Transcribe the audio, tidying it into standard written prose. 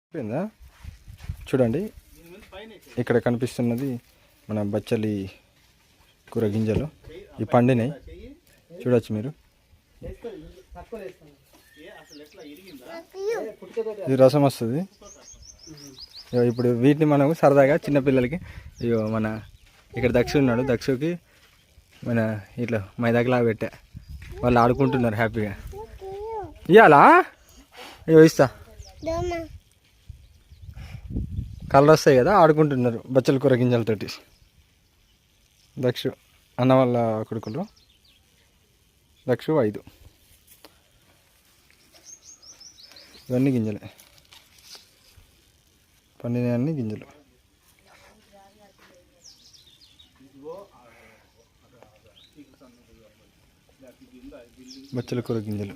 అయిపోయిందా? చూడండి, ఇక్కడ కనిపిస్తున్నది మన బచ్చలి కూర గింజలు. ఈ పండినాయి చూడొచ్చు మీరు. ఇది రసం వస్తుంది. ఇప్పుడు వీటిని మనం సరదాగా చిన్నపిల్లలకి మన ఇక్కడ దక్షు ఉన్నాడు, దక్షుకి మన ఇట్లా మైదాకులాగా పెట్టా, వాళ్ళు ఆడుకుంటున్నారు హ్యాపీగా. ఇవ్వాలా? ఇస్తా, కలర్ వస్తాయి కదా, ఆడుకుంటున్నారు బచ్చల కూర గింజలతోటి. దక్షు అన్న వాళ్ళ కొడుకులు, దక్షు 5. ఇవన్నీ గింజలే, పండినవన్నీ గింజలు. బచ్చల కూర గింజలు.